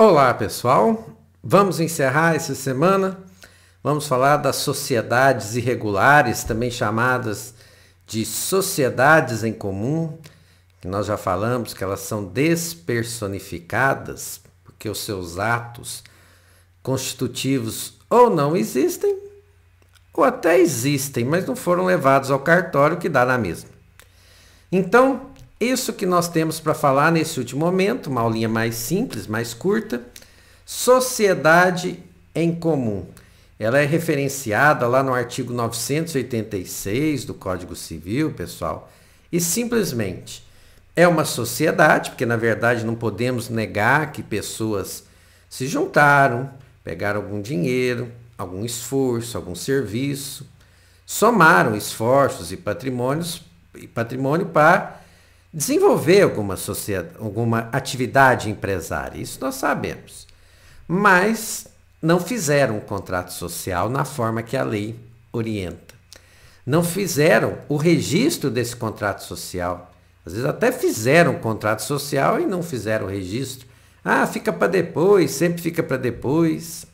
Olá, pessoal. Vamos encerrar essa semana. Vamos falar das sociedades irregulares, também chamadas de sociedades em comum, que nós já falamos que elas são despersonificadas, porque os seus atos constitutivos ou não existem, ou até existem, mas não foram levados ao cartório, que dá na mesma. Então, isso que nós temos para falar nesse último momento, uma aulinha mais simples, mais curta, sociedade em comum. Ela é referenciada lá no artigo 986 do Código Civil, pessoal, e simplesmente é uma sociedade, porque na verdade não podemos negar que pessoas se juntaram, pegaram algum dinheiro, algum esforço, algum serviço, somaram esforços e patrimônio para desenvolver alguma atividade empresária. Isso nós sabemos. Mas não fizeram um contrato social na forma que a lei orienta. Não fizeram o registro desse contrato social. Às vezes até fizeram um contrato social e não fizeram o registro. Ah, fica para depois, sempre fica para depois.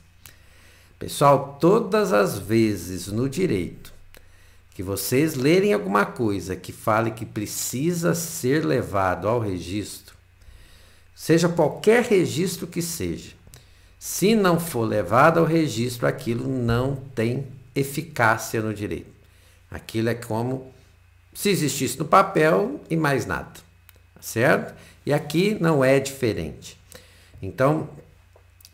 Pessoal, todas as vezes no direito que vocês lerem alguma coisa que fale que precisa ser levado ao registro, seja qualquer registro que seja, se não for levado ao registro, aquilo não tem eficácia no direito. Aquilo é como se existisse no papel e mais nada, certo? E aqui não é diferente. Então,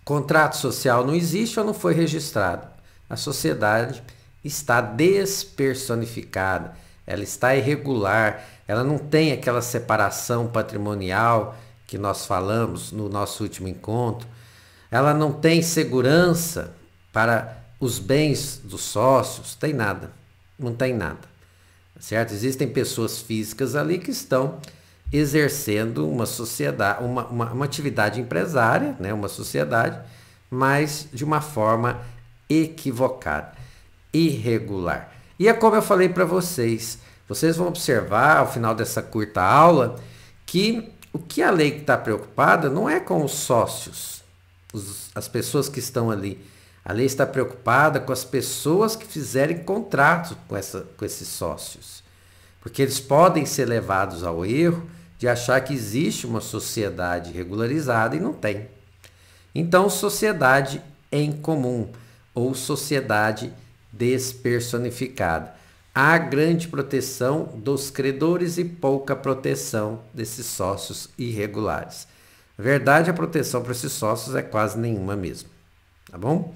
contrato social não existe ou não foi registrado. A sociedade está despersonificada, ela está irregular, ela não tem aquela separação patrimonial que nós falamos no nosso último encontro, ela não tem segurança para os bens dos sócios, tem nada, não tem nada, certo? Existem pessoas físicas ali que estão exercendo uma sociedade, uma atividade empresária, né? Uma sociedade, mas de uma forma equivocada, irregular. E é como eu falei para vocês, vocês vão observar ao final dessa curta aula que o que a lei está preocupada não é com os sócios, as pessoas que estão ali. A lei está preocupada com as pessoas que fizerem contrato com esses sócios, porque eles podem ser levados ao erro de achar que existe uma sociedade regularizada e não tem. Então, sociedade em comum ou sociedade despersonificada. Há grande proteção dos credores e pouca proteção desses sócios irregulares. Na verdade, a proteção para esses sócios é quase nenhuma mesmo. Tá bom?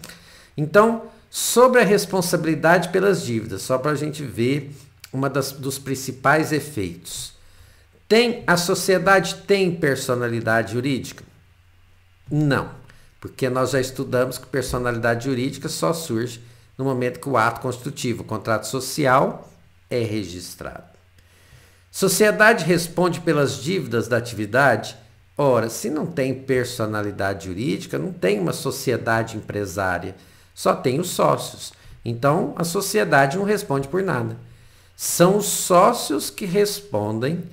Então, sobre a responsabilidade pelas dívidas, só para a gente ver dos principais efeitos. A sociedade tem personalidade jurídica? Não, porque nós já estudamos que personalidade jurídica só surge no momento que o ato constitutivo, o contrato social, é registrado. Sociedade responde pelas dívidas da atividade? Ora, se não tem personalidade jurídica, não tem uma sociedade empresária, só tem os sócios. Então, a sociedade não responde por nada. São os sócios que respondem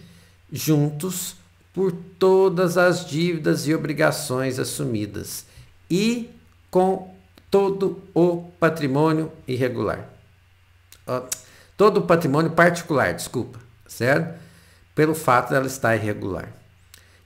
juntos por todas as dívidas e obrigações assumidas e com todo o patrimônio irregular. Todo o patrimônio particular, desculpa, certo? Pelo fato dela estar irregular.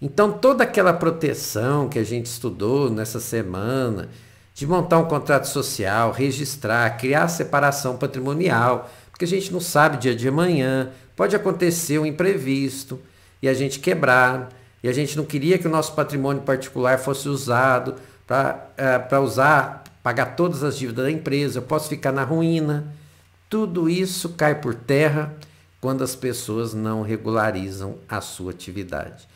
Então, toda aquela proteção que a gente estudou nessa semana, de montar um contrato social, registrar, criar separação patrimonial, porque a gente não sabe dia de amanhã, pode acontecer um imprevisto e a gente quebrar, e a gente não queria que o nosso patrimônio particular fosse usado para pagar todas as dívidas da empresa, eu posso ficar na ruína. Tudo isso cai por terra quando as pessoas não regularizam a sua atividade.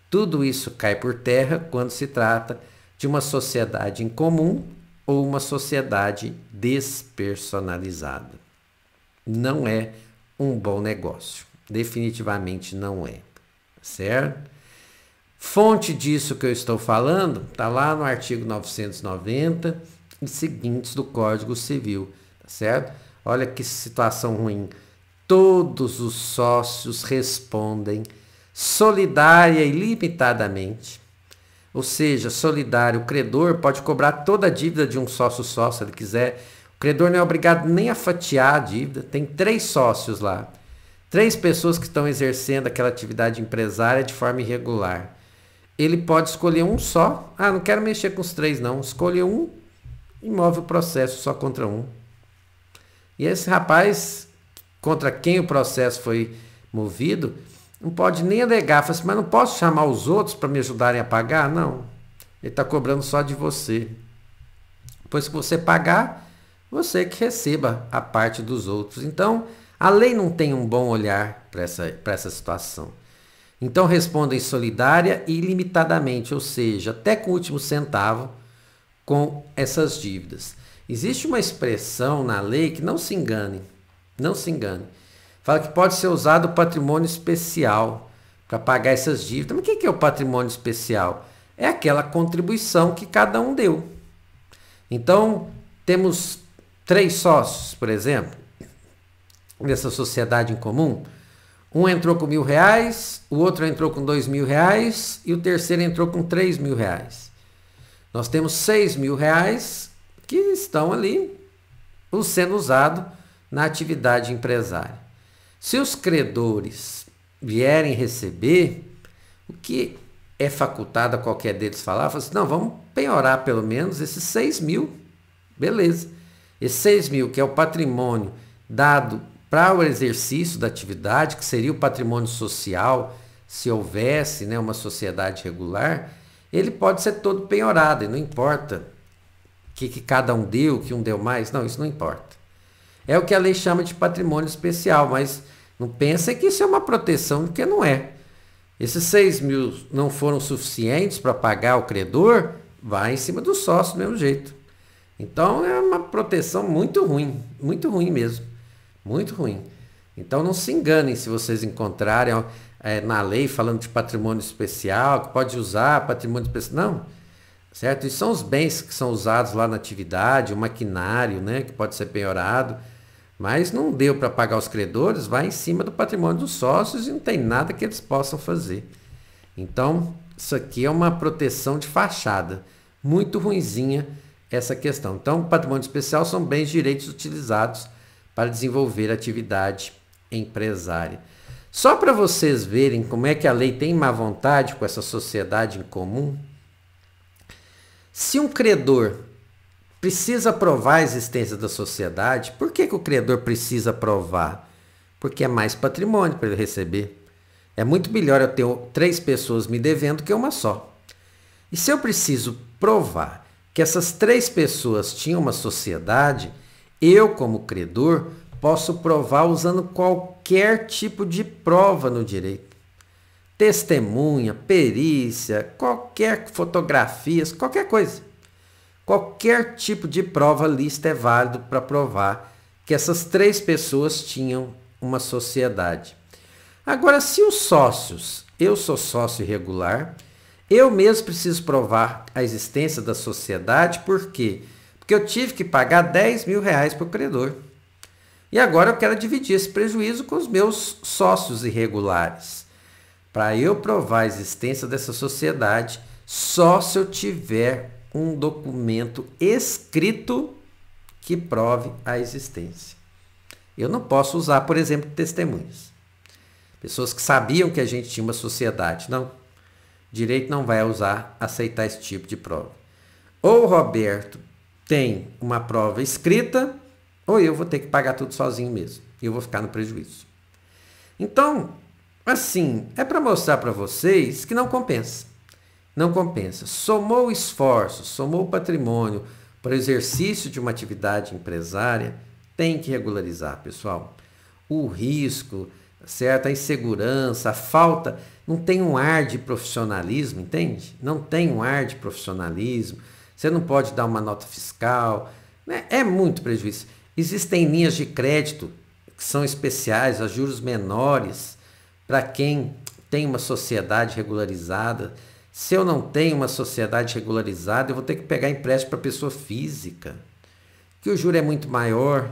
Tudo isso cai por terra quando se trata de uma sociedade em comum ou uma sociedade despersonalizada. Não é um bom negócio. Definitivamente não é. Certo? Fonte disso que eu estou falando está lá no artigo 990 e seguintes do Código Civil. Certo? Olha que situação ruim. Todos os sócios respondem solidária e limitadamente ou seja, solidário. O credor pode cobrar toda a dívida de um sócio só, se ele quiser. O credor não é obrigado nem a fatiar a dívida. Tem 3 sócios lá. 3 pessoas que estão exercendo aquela atividade empresária de forma irregular. Ele pode escolher um só. Ah, não quero mexer com os 3 não. Escolhe um e move o processo só contra um. E esse rapaz, contra quem o processo foi movido, não pode nem alegar. Fala assim, mas não posso chamar os outros para me ajudarem a pagar? Não. Ele está cobrando só de você. Depois que você pagar, você que receba a parte dos outros. Então, a lei não tem um bom olhar para essa situação. Então, respondem solidária e ilimitadamente, ou seja, até com o último centavo, com essas dívidas. Existe uma expressão na lei que não se engane, não se engane. Fala que pode ser usado o patrimônio especial para pagar essas dívidas. Mas o que é o patrimônio especial? É aquela contribuição que cada um deu. Então, temos 3 sócios, por exemplo, nessa sociedade em comum. Um entrou com R$1.000, o outro entrou com R$2.000 e o terceiro entrou com R$3.000. Nós temos R$6.000 que estão ali sendo usados na atividade empresária. Se os credores vierem receber, o que é facultado a qualquer deles falar, fala assim, não, vamos penhorar pelo menos esses 6.000, beleza. Esses 6.000, que é o patrimônio dado para o exercício da atividade, que seria o patrimônio social, se houvesse, né, uma sociedade regular, ele pode ser todo penhorado, e não importa o que cada um deu, que um deu mais, não, isso não importa. É o que a lei chama de patrimônio especial, mas não pensem que isso é uma proteção, porque não é. Esses 6.000 não foram suficientes para pagar o credor, vai em cima do sócio do mesmo jeito. Então é uma proteção muito ruim mesmo, muito ruim. Então não se enganem se vocês encontrarem na lei falando de patrimônio especial, que pode usar patrimônio especial, não. Certo? Isso são os bens que são usados lá na atividade, o maquinário, né, que pode ser penhorado, mas não deu para pagar os credores, vai em cima do patrimônio dos sócios e não tem nada que eles possam fazer. Então, isso aqui é uma proteção de fachada, muito ruinzinha essa questão. Então, patrimônio especial são bens de direitos utilizados para desenvolver atividade empresária. Só para vocês verem como é que a lei tem má vontade com essa sociedade em comum, se um credor precisa provar a existência da sociedade, por que o credor precisa provar? Porque é mais patrimônio para ele receber. É muito melhor eu ter 3 pessoas me devendo que uma só. E se eu preciso provar que essas 3 pessoas tinham uma sociedade, eu, como credor, posso provar usando qualquer tipo de prova no direito. Testemunha, perícia, qualquer fotografias, qualquer coisa. Qualquer tipo de prova lista é válido para provar que essas 3 pessoas tinham uma sociedade. Agora, se os sócios, eu sou sócio irregular, eu mesmo preciso provar a existência da sociedade, por quê? Porque eu tive que pagar R$10.000 para o credor. E agora eu quero dividir esse prejuízo com os meus sócios irregulares. Para eu provar a existência dessa sociedade, só se eu tiver um documento escrito que prove a existência. Eu não posso usar, por exemplo, testemunhas. Pessoas que sabiam que a gente tinha uma sociedade. Não. Direito não vai aceitar esse tipo de prova. Ou o Roberto tem uma prova escrita, ou eu vou ter que pagar tudo sozinho mesmo. E eu vou ficar no prejuízo. Então, assim, é para mostrar para vocês que não compensa. Não compensa. Somou o esforço, somou o patrimônio para o exercício de uma atividade empresária, tem que regularizar, pessoal. O risco, certo? A insegurança, a falta, não tem um ar de profissionalismo, entende? Não tem um ar de profissionalismo. Você não pode dar uma nota fiscal, né? É muito prejuízo. Existem linhas de crédito que são especiais, a juros menores, para quem tem uma sociedade regularizada. Se eu não tenho uma sociedade regularizada, eu vou ter que pegar empréstimo para pessoa física, que o juro é muito maior.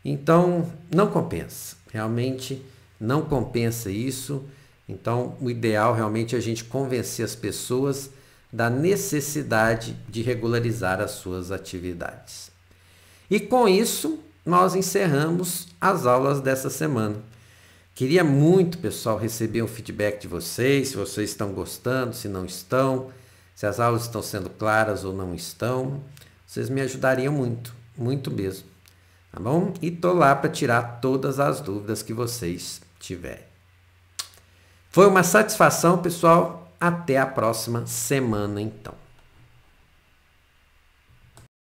Então, não compensa. Realmente não compensa isso. Então, o ideal realmente é a gente convencer as pessoas da necessidade de regularizar as suas atividades. E com isso, nós encerramos as aulas dessa semana. Queria muito, pessoal, receber um feedback de vocês, se vocês estão gostando, se não estão, se as aulas estão sendo claras ou não estão. Vocês me ajudariam muito, muito mesmo. Tá bom? E tô lá para tirar todas as dúvidas que vocês tiverem. Foi uma satisfação, pessoal. Até a próxima semana, então.